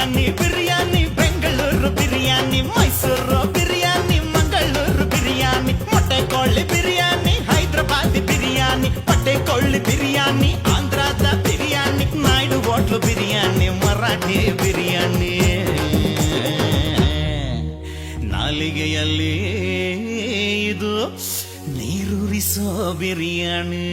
ಬಿರಿಯಾನಿ ಬಿರಿಯಾನಿ ಬೆಂಗಳೂರು ಬಿರಿಯಾನಿ ಮೈಸೂರು ಬಿರಿಯಾನಿ ಮಂಗಳೂರು ಬಿರಿಯಾನಿ ಮೊಟ್ಟೆ ಕೋಳಿ ಬಿರಿಯಾನಿ ಹೈದರಾಬಾದಿ ಬಿರಿಯಾನಿ ಪಟ್ಟೆ ಕೋಳಿ ಬಿರಿಯಾನಿ ಆಂಧ್ರದ ಬಿರಿಯಾನಿ ನಾಯ್ಡು ಹೋಟ್ಲು ಬಿರಿಯಾನಿ ಮರಾಠಿ ಬಿರಿಯಾನಿ ನಾಲಿಗೆಯಲ್ಲಿ ಇದು ನೀರೂರಿಸೋ ಬಿರಿಯಾನಿ